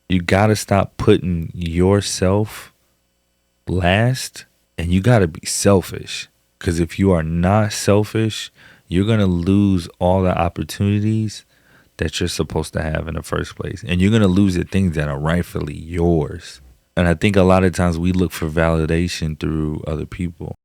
You got to stop putting yourself last, and you got to be selfish. Because if you are not selfish, you're going to lose all the opportunities that you're supposed to have in the first place. And you're going to lose the things that are rightfully yours. And I think a lot of times we look for validation through other people.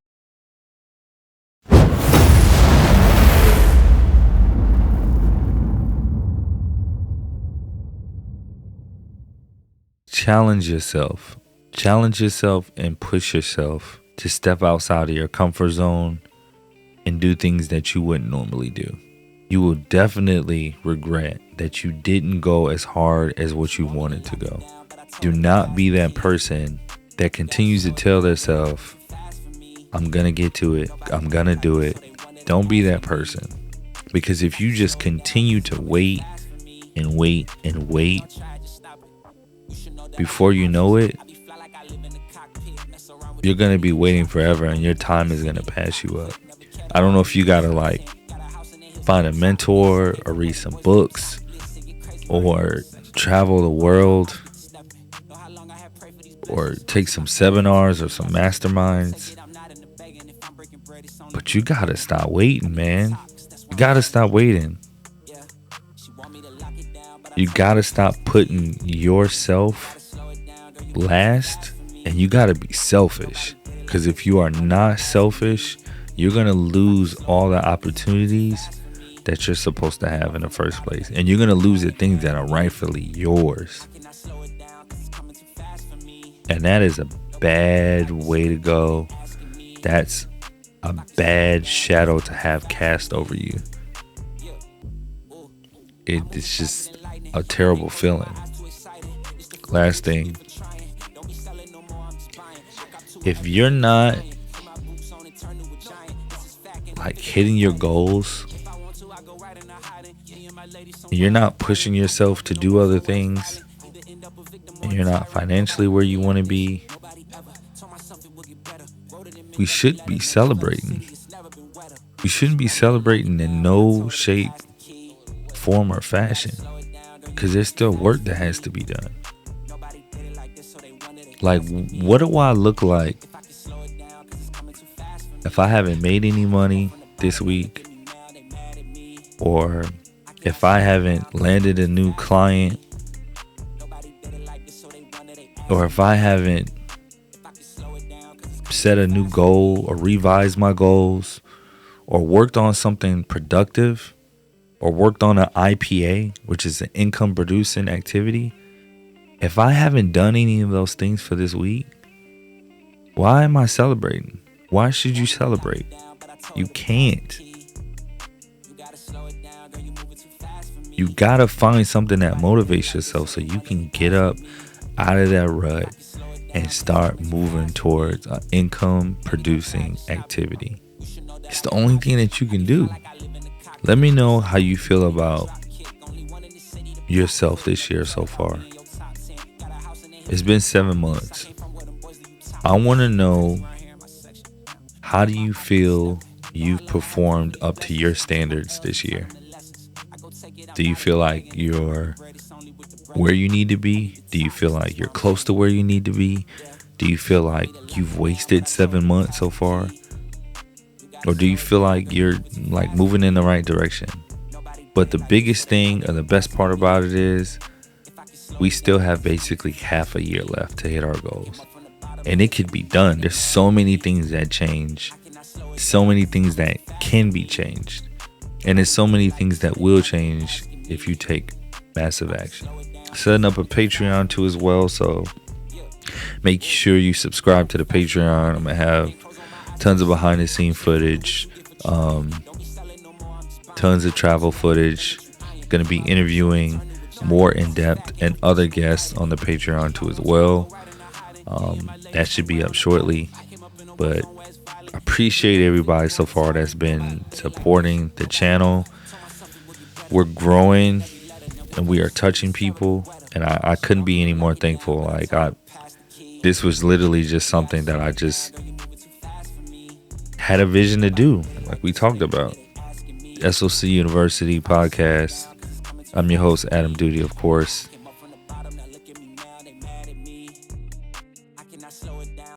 Challenge yourself. Challenge yourself and push yourself to step outside of your comfort zone and do things that you wouldn't normally do. You will definitely regret that you didn't go as hard as what you wanted to go. Do not be that person that continues to tell themselves, I'm going to get to it. I'm going to do it. Don't be that person. Because if you just continue to wait and wait and wait, before you know it, you're going to be waiting forever and your time is going to pass you up. I don't know if you got to find a mentor or read some books or travel the world or take some seminars or some masterminds. But you got to stop waiting, man. You got to stop waiting. You got to stop putting yourself last, and you got to be selfish. Because if you are not selfish, you're going to lose all the opportunities that you're supposed to have in the first place. And you're going to lose the things that are rightfully yours. And that is a bad way to go. That's a bad shadow to have cast over you. It's just a terrible feeling. Last thing, if you're not hitting your goals, you're not pushing yourself to do other things, and you're not financially where you want to be, we should be celebrating. We shouldn't be celebrating in no shape, form, or fashion, because there's still work that has to be done. What do I look like if I haven't made any money this week, or if I haven't landed a new client, or if I haven't set a new goal or revised my goals or worked on something productive or worked on an IPA, which is an income producing activity. If I haven't done any of those things for this week, why am I celebrating? Why should you celebrate? You can't. You gotta find something that motivates yourself so you can get up out of that rut and start moving towards an income producing activity. It's the only thing that you can do. Let me know how you feel about yourself this year so far. It's been 7 months. I want to know, how do you feel you've performed up to your standards this year? Do you feel like you're where you need to be? Do you feel like you're close to where you need to be? Do you feel like you've wasted 7 months so far? Or do you feel like you're moving in the right direction? But the biggest thing, or the best part about it, is we still have basically half a year left to hit our goals. And it could be done. There's so many things that change, so many things that can be changed. And there's so many things that will change if you take massive action. Setting up a Patreon too as well, so make sure you subscribe to the Patreon. I'm gonna have tons of behind the scene footage, tons of travel footage. Gonna be interviewing more in depth and other guests on the Patreon too as well. That should be up shortly, but I appreciate everybody so far that's been supporting the channel. We're growing and we are touching people, and I couldn't be any more thankful. This was literally just something that I just had a vision to do, like we talked about. S.O.C University podcast. I'm your host, Adam Duty, of course.